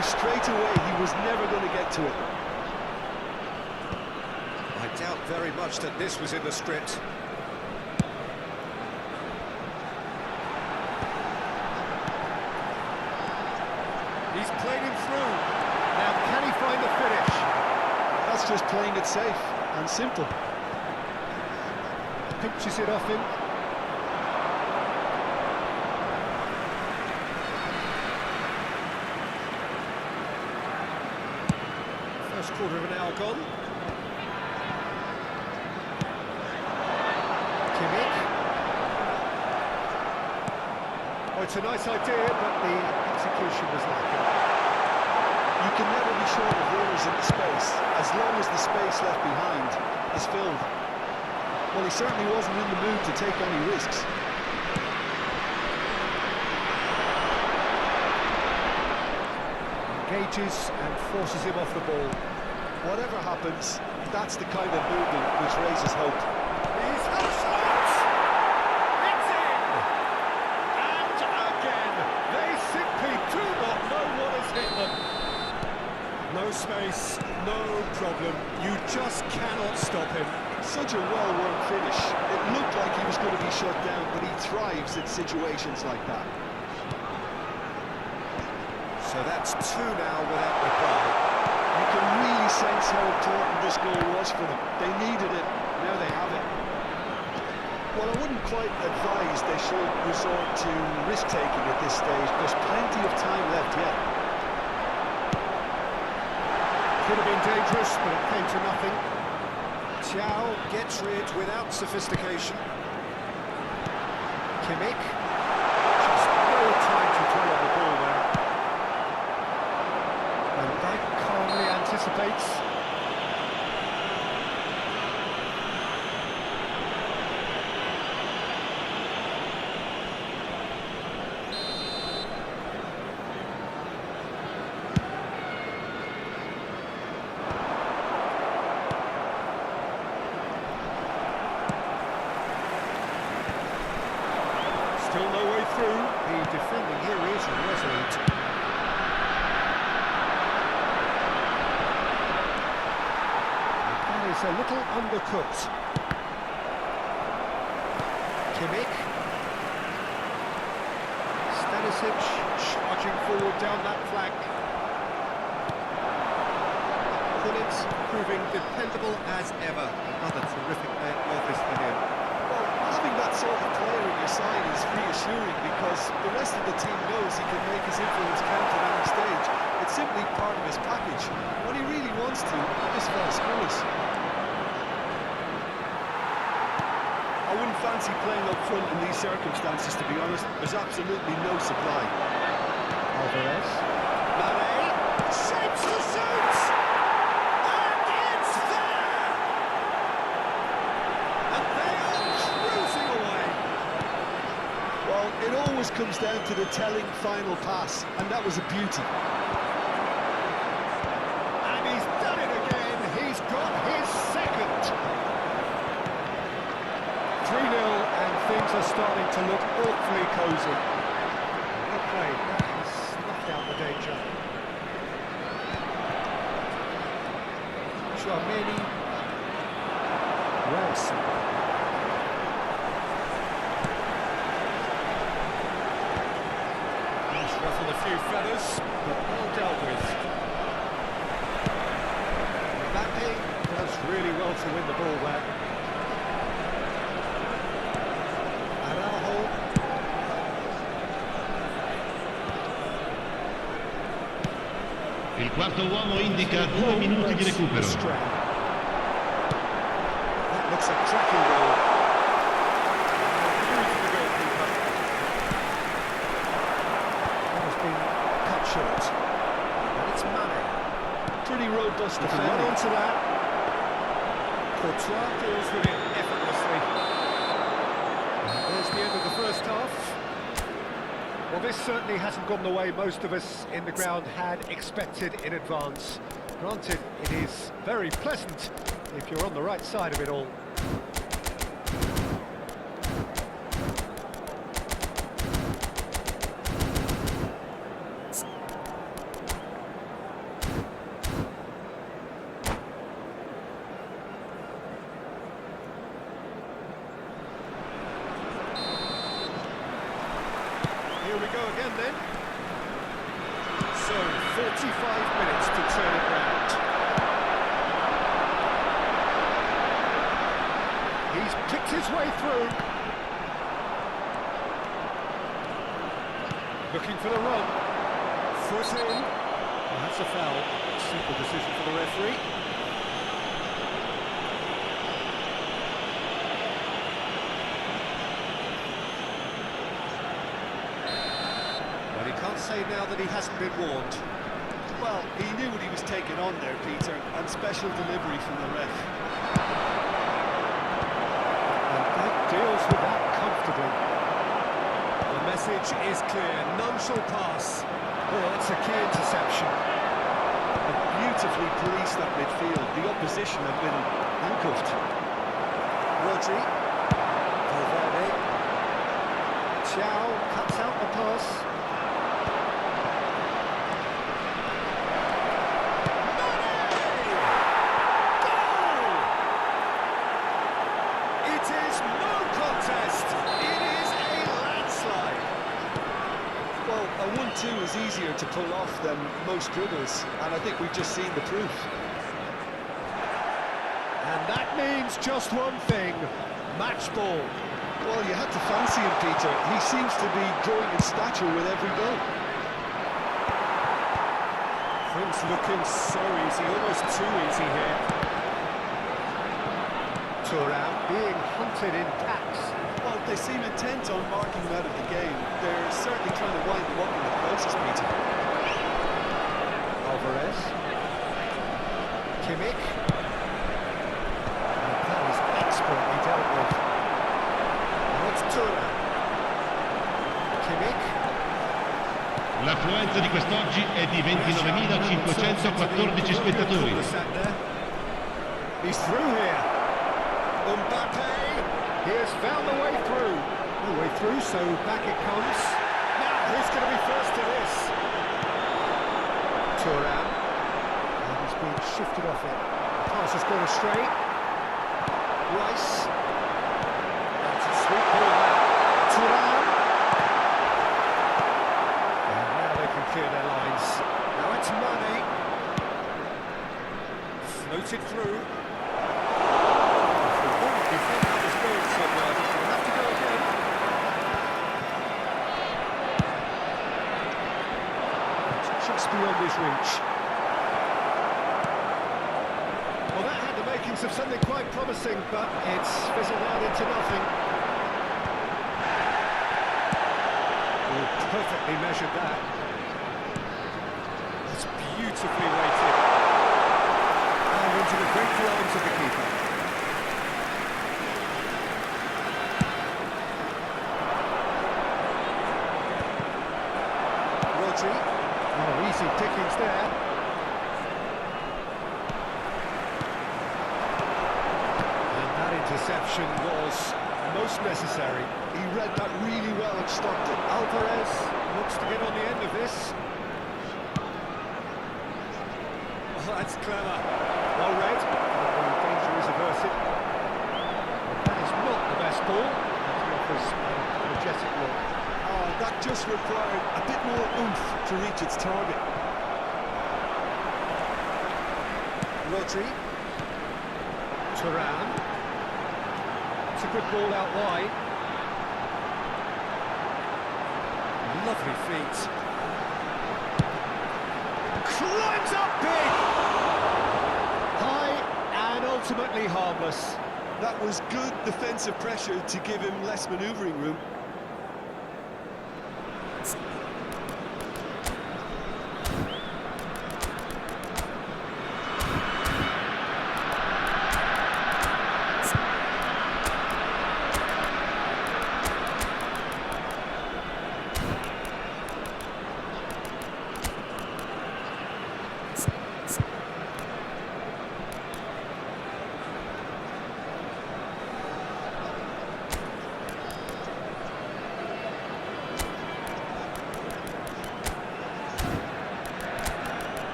knew straight away he was never going to get to it. I doubt very much that this was in the script. He's played him through. Now, can he find the finish? That's just playing it safe and simple. Pinches it off him. First quarter of an hour gone. Kimmich. Oh, it's a nice idea, but the execution was lacking. You can never be short of runners in the space, as long as the space left behind is filled. Well, he certainly wasn't in the mood to take any risks. Engages and forces him off the ball. Whatever happens, that's the kind of movement which raises hope. He's had a shot! It's in! And again, they simply do not know what has hit them. No space, no problem. You just cannot stop him. Such a well-worked finish. It looked like he was going to be shut down, but he thrives in situations like that. So that's two now without reply. You can really sense how important this goal was for them. They needed it, now they have it. Well, I wouldn't quite advise they should resort to risk-taking at this stage. There's plenty of time left yet. Could have been dangerous, but it came to nothing. Thiaw gets rid without sophistication. Kimmich. Just no time to dwell on the ball there. And Dyke calmly anticipates. Still no way through. The defending here is resolute. That is a little undercooked. Kimmich. Stanisic charging forward down that flank. Gullit proving dependable as ever. Another terrific day at the office for him. Having that sort of player in your side is reassuring because the rest of the team knows he can make his influence count at any stage. It's simply part of his package. When he really wants to, this fella scores. I wouldn't fancy playing up front in these circumstances, to be honest. There's absolutely no supply. Alvarez. Mane shapes the shoots! And it's there! And they are cruising away. Well, it always comes down to the telling final pass, and that was a beauty. And he's done it again. He's got his second. 3-0, and things are starting to look awfully cosy. Okay, that has snuffed out the danger. Chouameni. Rice. He's ruffled a few feathers, but well dealt with. Mbappe does really well to win the ball there. Il quarto uomo indica 2 minuti di recupero. That looks a tracking goal. Through to the goalkeeper. That has been cut short. And it's Mane. Pretty robust Run defending. onto that. Courtois deals with it effortlessly. And there's the end of the first half. Well, this certainly hasn't gone the way most of us in the ground had expected in advance. Granted, it is very pleasant if you're on the right side of it all. Here we go again then. So, 45 minutes to turn it round. He's picked his way through. Looking for the run. Foot in. Well, that's a foul. Simple decision for the referee. Well, he can't say now that he hasn't been warned. Well, he knew what he was taking on there, Peter, and special delivery from the ref. And that deals with that comfortably. The message is clear, none shall pass. Oh, it's a key interception. Beautifully policed that midfield. The opposition have been handcuffed. Rodri. Valverde. Chow cuts out the pass. It is no contest. It is a landslide. Well, a 1-2 is easier to pull off than most dribbles, and I think we've just seen the proof. And that means just one thing, match ball. Well, you had to fancy him, Peter. He seems to be growing in stature with every goal. Things looking so easy, almost too easy here. Thuram being hunted in packs. Well, they seem intent on marking him out of the game. They're certainly trying to wind him up in the process, Peter. Alvarez. Kimmich. And that is expertly dealt with. And it's Thuram. Kimmich. L'affluenza di quest'oggi è di 29.514 spettatori. He's through here. Mbappe. He has found the way through. No way through, so back it comes. Now, who's going to be first to this? Thuram. And he's been shifted off it. Pass has gone astray. Rice. That's a sweet ball there. Thuram. And now they can clear their lines. Now it's Mane. Floated through. Beyond his reach. Well, that had the makings of something quite promising, but it's fizzled out into nothing. Oh, perfectly measured that. It's beautifully weighted. And into the grateful arms of the keeper. Rodri. Oh, easy pickings there. And that interception was most necessary. He read that really well and stopped it. Alvarez looks to get on the end of this. Oh, that's clever. Well read. The danger is averted. That is not the best ball. He offers an energetic look. That just required a bit more oomph to reach its target. Rodri. Thuram. It's a good ball out wide. Lovely feet. Climbs up big! High and ultimately harmless. That was good defensive pressure to give him less manoeuvring room.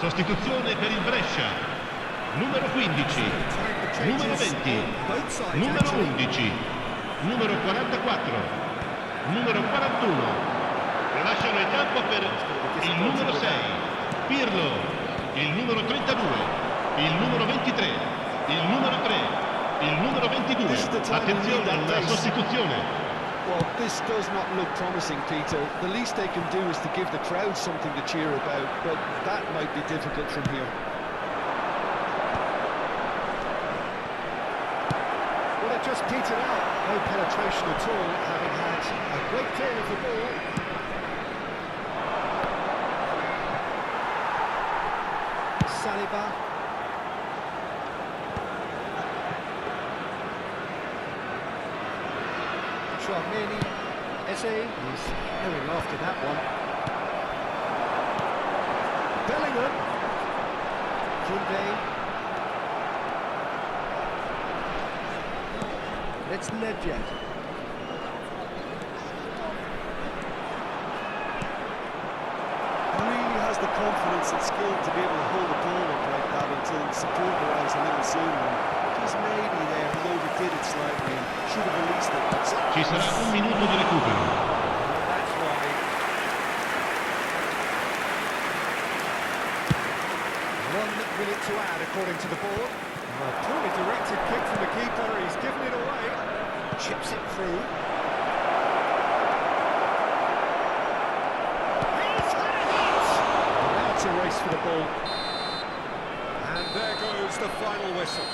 Sostituzione per il Brescia. Numero 15, numero 20, numero 11, numero 44, numero 41. Lasciano il campo per il numero 6, Pirlo, il numero 32, il numero 23, il numero 3, il numero 22. Attenzione alla sostituzione. Well, this does not look promising, Peter. The least they can do is to give the crowd something to cheer about, but that might be difficult from here. Well, it just petered out. No penetration at all, having had a great deal of the ball. Saliba. Tchouameni, Eze, he's going after that one. Bellingham, Koundé. It's Nedved. Really has the confidence and skill to be able to hold the ball up like that until the support arrives a little sooner. Just maybe there he overdid it slightly and should have released it. Ci sarà un minuto di recupero. That's right. 1 minute to add according to the board. A poorly directed kick from the keeper, he's given it away. Chips it through. He's had it! Now it's a race for the ball. And there goes the final whistle.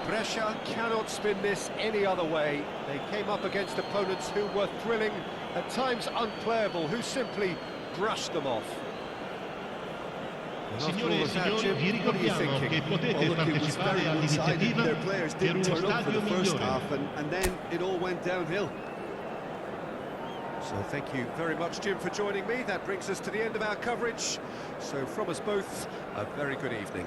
Brescia cannot spin this any other way. They came up against opponents who were thrilling, at times unplayable, who simply brushed them off. Signore e signori, vi ricordiamo che potete partecipare all'iniziativa per uno stadio migliore. And then it all went downhill. So thank you very much, Jim, for joining me. That brings us to the end of our coverage. So from us both, a very good evening.